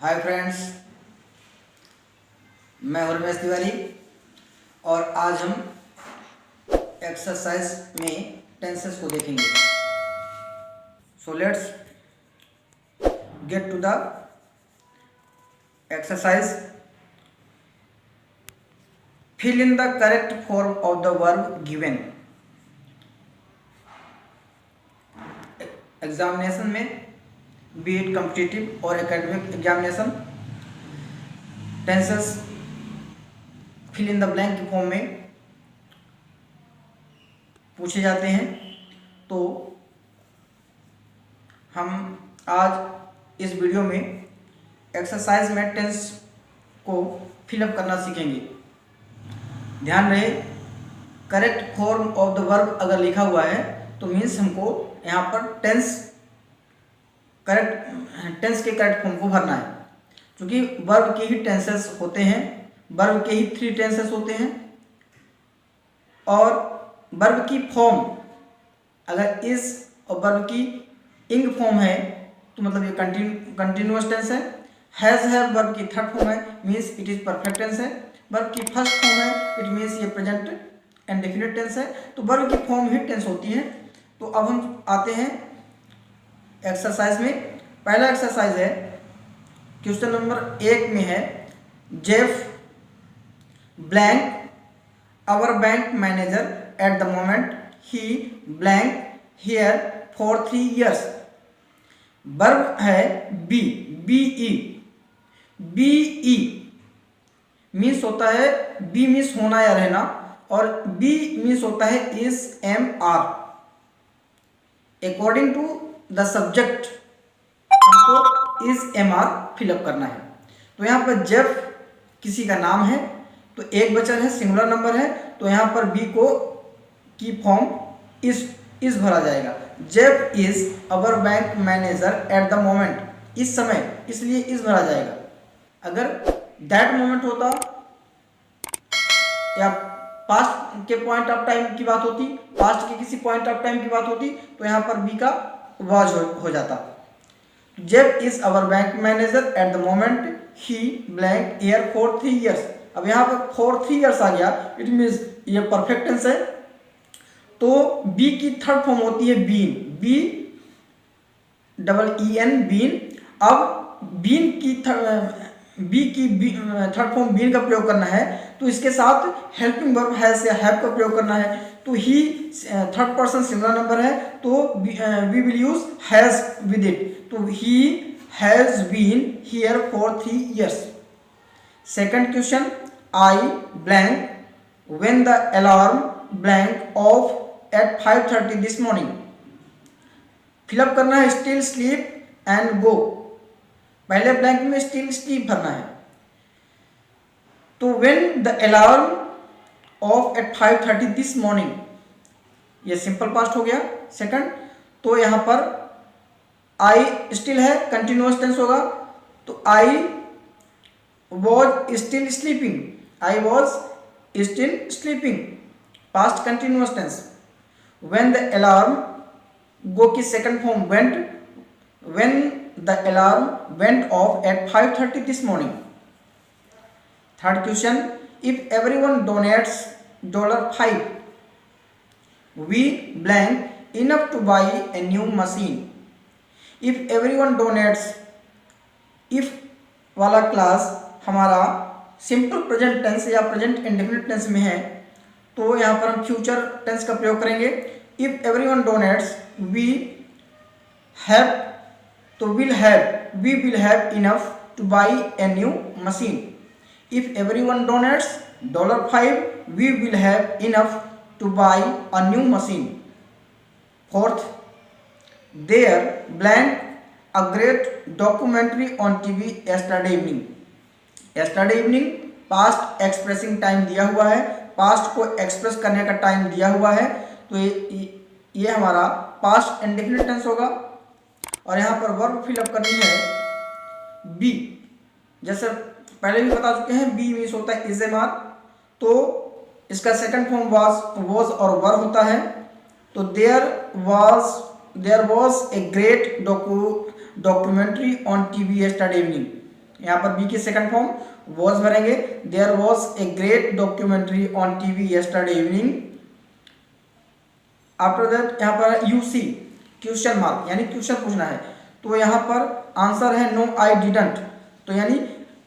Hi friends, मैं रमेश तिवारी और आज हम एक्सरसाइज में टेंसेस को देखेंगे। So let's get to the exercise. Fill in the correct form of the verb given. Examination में बी इट कॉम्पिटिटिव और academic examination tenses fill in the blank के फॉर्म में पूछे जाते हैं। तो हम आज इस वीडियो में एक्सरसाइज में टेंस को फिलअप करना सीखेंगे। ध्यान रहे, correct form of the verb अगर लिखा हुआ है तो मीन्स हमको यहाँ पर टेंस के करेक्ट फॉर्म को भरना है, क्योंकि वर्ब के ही टेंसेस होते हैं, वर्ब के ही 3 टेंसेस होते हैं। और वर्ब की फॉर्म अगर इस और वर्ब की इंग फॉर्म है तो मतलब ये कंटिन्यूअस टेंस है। हैज है वर्ब की थर्ड फॉर्म है, means it is perfect tense है। वर्ब की फर्स्ट फॉर्म है, इट मीन्स ये प्रेजेंट एंड डेफिनेट टेंस है। तो वर्ब की फॉर्म ही टेंस होती है। तो अब हम आते हैं एक्सरसाइज में। पहला एक्सरसाइज है, क्वेश्चन नंबर 1 में है, Jeff blank our bank manager at the moment he blank here for 3 years। Verb है बी, बीई मीन्स होता है, बी मीन्स होना या रहना, और बी मीन्स होता है is am are. According to the subject हमको इज एम आर फिलअप करना है। तो यहाँ पर जेफ किसी का नाम है तो एक वचन है, सिंगुलर नंबर है, तो यहाँ पर बी को की फॉर्म इज भरा जाएगा। Jeff is our bank manager at the moment, इस समय, इसलिए इज भरा जाएगा। अगर दैट मोमेंट होता या पास्ट के पॉइंट ऑफ टाइम की बात होती, पास्ट के किसी पॉइंट ऑफ टाइम की बात होती, तो यहाँ पर बी का वाज हो जाता। Jeff is our bank manager at the moment he blank year for 3 years। अब यहाँ पर फॉर 3 years आ गया, इट मीन्स ये परफेक्ट टेंस है। तो बी की थर्ड फॉर्म होती है बीन, BEEN बीन। अब बीन की थर्ड फॉर्म बीन का प्रयोग करना है, तो इसके साथ हेल्पिंग वर्ब हैज या हैव का प्रयोग करना है। तो he third person singular number है, तो we will use has with it. तो he has been here for 3 years। Second question, I blank when the alarm blank off at 5:30 this morning. Fill up करना है स्टिल स्लीप एंड गो। पहले blank में still sleep भरना है। तो when the alarm off at 5:30 this morning, ये simple past हो गया। सेकंड, तो यहां पर आई स्टिल है, कंटिन्यूअस टेंस होगा, तो I was still sleeping, I was still sleeping, past continuous tense. When the alarm, go की second form went, when the alarm went off at 5:30 this morning. Third question, if everyone donates $5 we blank enough to buy a new machine। if everyone donates, if वाला class हमारा simple present tense या present indefinite tense में है, तो यहाँ पर हम future tense का प्रयोग करेंगे। if everyone donates we have, तो we will have enough to buy a new machine। if everyone donates $5 we will have enough to buy a new machine। Fourth, there blank a great documentary on TV yesterday evening। yesterday evening past expressing time दिया हुआ है, past को express करने का time दिया हुआ है, तो ये हमारा पास्ट इंडेफिनिट टेंस होगा। और यहाँ पर वर्ब फिलअप करनी है बी। जैसे पहले भी बता चुके हैं, बी मीन्स होता है इज एम आर, तो इसका सेकंड फॉर्म वाज और वर होता है। तो there was a great documentary on TV yesterday evening. यहाँ पर बी की सेकंड फॉर्म वॉज भरेंगे। There was a great documentary on TV yesterday evening. After that यहाँ पर यू सी क्वेश्चन मार्क यानी क्वेश्चन पूछना है, तो यहाँ पर आंसर है नो आई डिडंट। तो यानी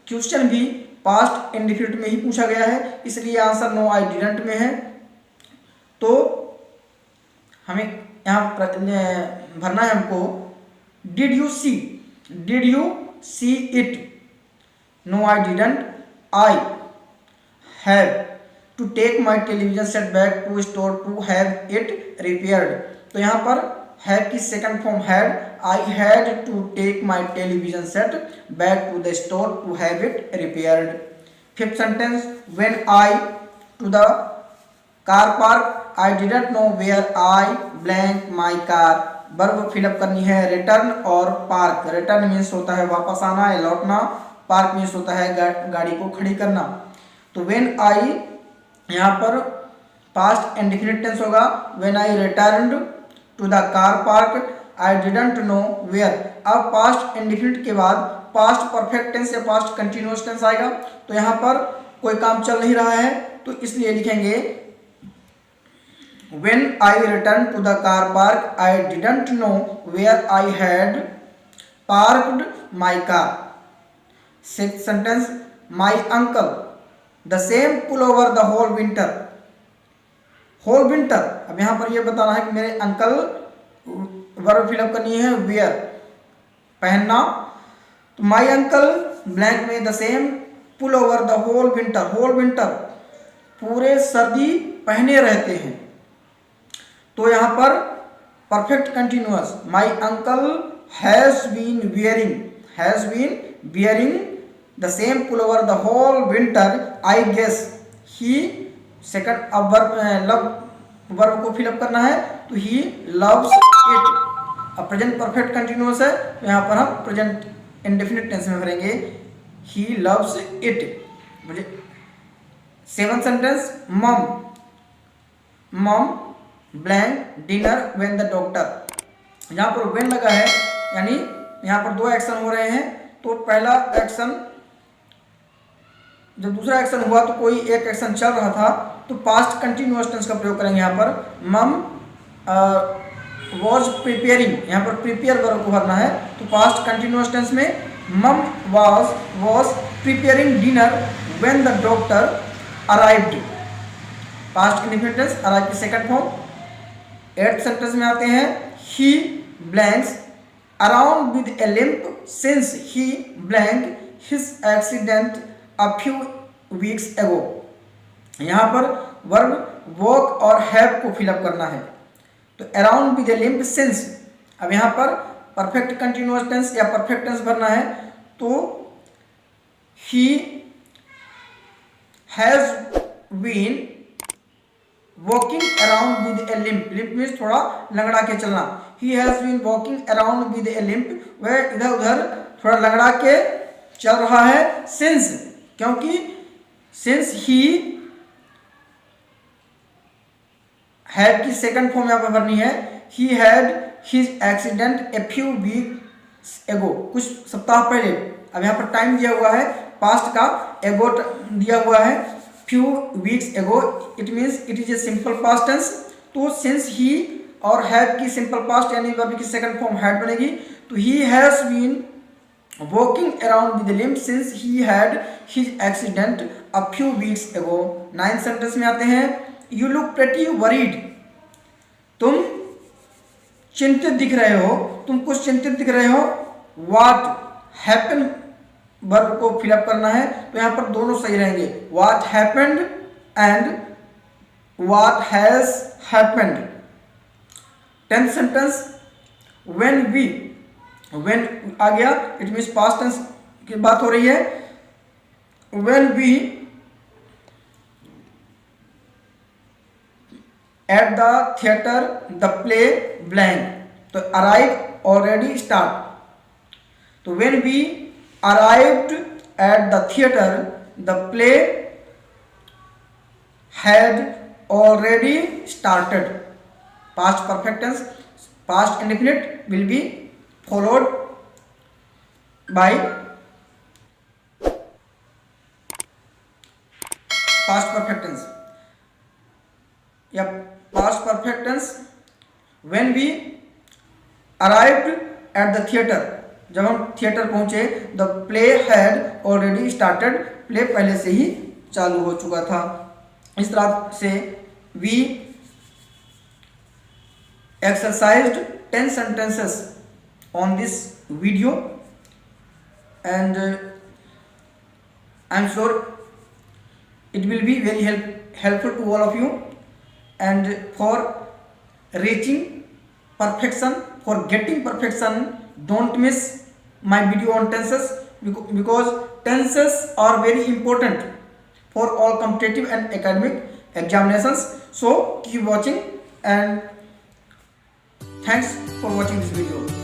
क्वेश्चन भी पास्ट इंडेफिनिट में ही पूछा गया है, इसलिए आंसर नो आई डिडंट में है। तो हमें यहाँ भरना है हमको did you see it, no I didn't, I have to take my television set back to store to have it repaired. तो यहाँ पर हैव की second form had, I had to take my television set back to the store to have it repaired. Fifth sentence when I to the car park I didn't know where I blank my car. Verb fill up करनी है return और park. Return means होता है वापस आना या लौटना, park means होता है गाड़ी को खड़ी करना। तो व्हेन आई यहाँ पर पास्ट इंडेफिनिट टेंस होगा, when I returned to the car park I didn't know where. अब पास्ट इंडेफिनिट के बाद पास्ट परफेक्ट टेंस या पास्ट कंटिन्यूअस टेंस आएगा। तो यहाँ पर कोई काम चल नहीं रहा है, तो इसलिए लिखेंगे when I returned to the car park I didn't know where I had parked my car. Sixth sentence my uncle the same pullover the whole winter. whole winter अब यहाँ पर ये बताना है कि मेरे अंकल, वर्ब फिलअप करनी है वेयर पहनना। तो my uncle ब्लैंक में the same pullover the whole winter, whole winter पूरे सर्दी पहने रहते हैं। तो यहाँ पर perfect continuous my uncle has been wearing the same pullover the whole winter I guess he. Second अब वर्ब को फिलअप करना है, तो ही लव्स इट। अब प्रेजेंट परफेक्ट कंटिन्यूअस है, तो यहाँ पर हम प्रेजेंट इंडेफिनिट टेंस में भरेंगे ही लव्स इट। मुझे सेवन सेंटेंस मम blank dinner when the doctor. यहाँ पर व्हेन लगा है, यानी यहाँ पर दो एक्शन हो रहे हैं। तो पहला एक्शन, जब दूसरा एक्शन हुआ तो कोई एक एक्शन चल रहा था, तो पास्ट कंटिन्यूअस टेंस का प्रयोग करेंगे। यहाँ पर मम वॉज प्रिपेयरिंग, यहाँ पर प्रिपेयर वर्ब को भरना है। तो पास्ट कंटिन्यूअस टेंस में mum was preparing dinner when the doctor arrived. Past indefinite tense arrive की सेकंड फॉर्म। एट्थ सेंटेंस में आते हैं he blanks around with a limp since he blank his accident a few weeks ago. यहाँ पर verb walk और have को fill up करना है। तो around with a limp since, अब यहाँ पर परफेक्ट कंटिन्यूअस टेंस या परफेक्ट टेंस भरना है। तो he has been walking around with a limp, limp means थोड़ा लंगड़ा के चलना। He has been walking around with a limp, वह इधर उधर थोड़ा लंगड़ा के चल रहा है। सिंस, क्योंकि सिंस ही हैड की सेकंड फॉर्म यहाँ पर भरनी है। He had his accident a few weeks एगो, कुछ सप्ताह पहले। अब यहाँ पर टाइम दिया हुआ है पास्ट का, एगो दिया हुआ है few weeks ago, it means it is a simple past tense। तो since he और have की simple past यानी वर्ब की second form had बनेगी। तो he has been walking around with a limp since he had his accident a few weeks ago। Ninth sentence में आते हैं you look pretty worried, तुम चिंतित दिख रहे हो, तुम कुछ चिंतित दिख रहे हो। what happened वर्ब को फिलअप करना है, तो यहाँ पर दोनों सही रहेंगे, what happened and what has happened. Tenth sentence when आ गया, इट मीन्स पास्ट टेंस की बात हो रही है। When we at the theatre the play blank, तो अराइव ऑलरेडी स्टार्ट। तो when we arrived at the theater the play had already started। past perfect tense, past indefinite will be followed by past perfect tense. Yeah, past perfect tense. When we arrived at the theater, जब हम theatre पहुंचे, the play had already started, play पहले से ही चालू हो चुका था। इस तरह से we exercised 10 sentences on this video, and I'm sure it will be very helpful to all of you, and for reaching perfection, for getting perfection, don't miss my video on tenses, because tenses are very important for all competitive and academic examinations. So keep watching, and thanks for watching this video.